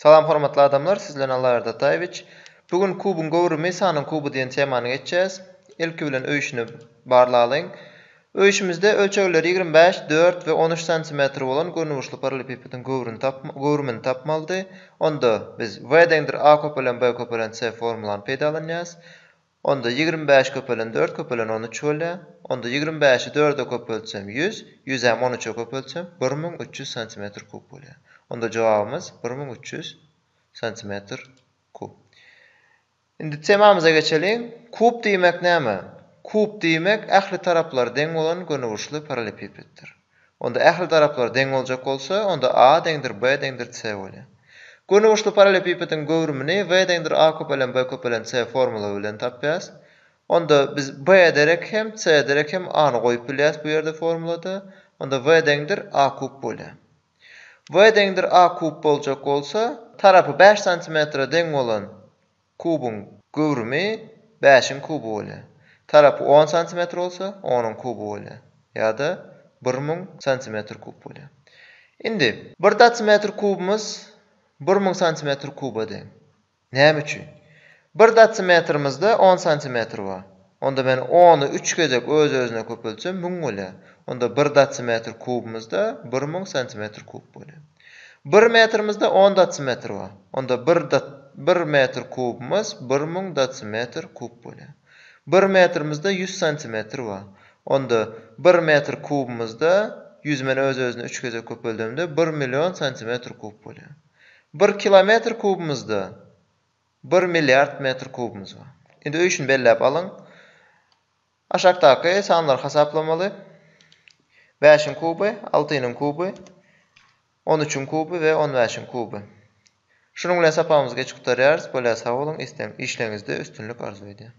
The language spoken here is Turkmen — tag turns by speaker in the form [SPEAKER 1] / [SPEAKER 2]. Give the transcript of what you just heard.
[SPEAKER 1] Salam hormatly adamlar, sizlerle Allah Erdatayevich. Bugün kubun gowrumy sanyň kubu diýen temany geçeceğiz. Ilki bilen öýüşini barlalyň. Öýüşimizde ölçekleri 25, 4 we 13 cm bolan görnüşli paralelipipedin gowrumyny tapmalydy. Onda biz V deňdir A köpelen B köpelen C formulasyny peýdalanýas. Onda 25 köpelen 4 köpelen 13 bolýar. Onda 25'i 4'e köpeltsem 100, 100'e 13'e köpeltsem 1300 cm kub bolýar. Onda jogabymyz 1300 cm kub. Indi temamyza geçelim. Kub diýmek näme? Kub diýmek ähli taraplar deň bolan gönügüşli paralelipipeddir. Onda ähli taraplar deň boljak bolsa, onda A deňdir B deňdir C bolýar. Gönügüşli paralelipipedin gowrumyny V deňdir A köpelen B köpelen C formula bilen tapýas. Onda biz B derek hem C derek hem A'ny goýup bilýäs bu ýerde formulada. Onda V deňdir A kub bolýar. V deňdir A kub boljak bolsa, tarapy 5 cm deň bolan kubun gowrumy 5'in kubu bolýar. Tarapy 10 cm bolsa, 10'un kubu bolýar. Ýa-da 1000 cm kub bolýar. Indi 1 desimetr kubumuz 1000 cm kuba deň. Näme üçin? 1 desimetrimizde 10 cm bar. Onda ben 10'u 3 gezek öz-özüne köpeltsem 1000 bolýar. Onda 1 desimetr kubumuzda 1000 cm kub bolýar. 1 metrimizde 10 desimetr bar. Onda 1 metr kubumuz 1000 desimetr kub bolýar. 1 metrimizde 100 cm bar. Onda 1 metr kubumuzda 100 men öz-özüne 3 gezek köpeldimde 1 milyon cm kub bolýar. 1 kilometr kubumuzda 1 milyard metr kubumuz bar. Indi öýüşini belläp alyň. Aşakdaky sanlar hasaplamaly. 5'in kubu, 6'nın kubu, 13'ün kubu we 15'in kubu. Şunun bilen sapamyzy geçip gutarýarys. Bolýa sag bolun, işleňizde üstünlük arzu edýär.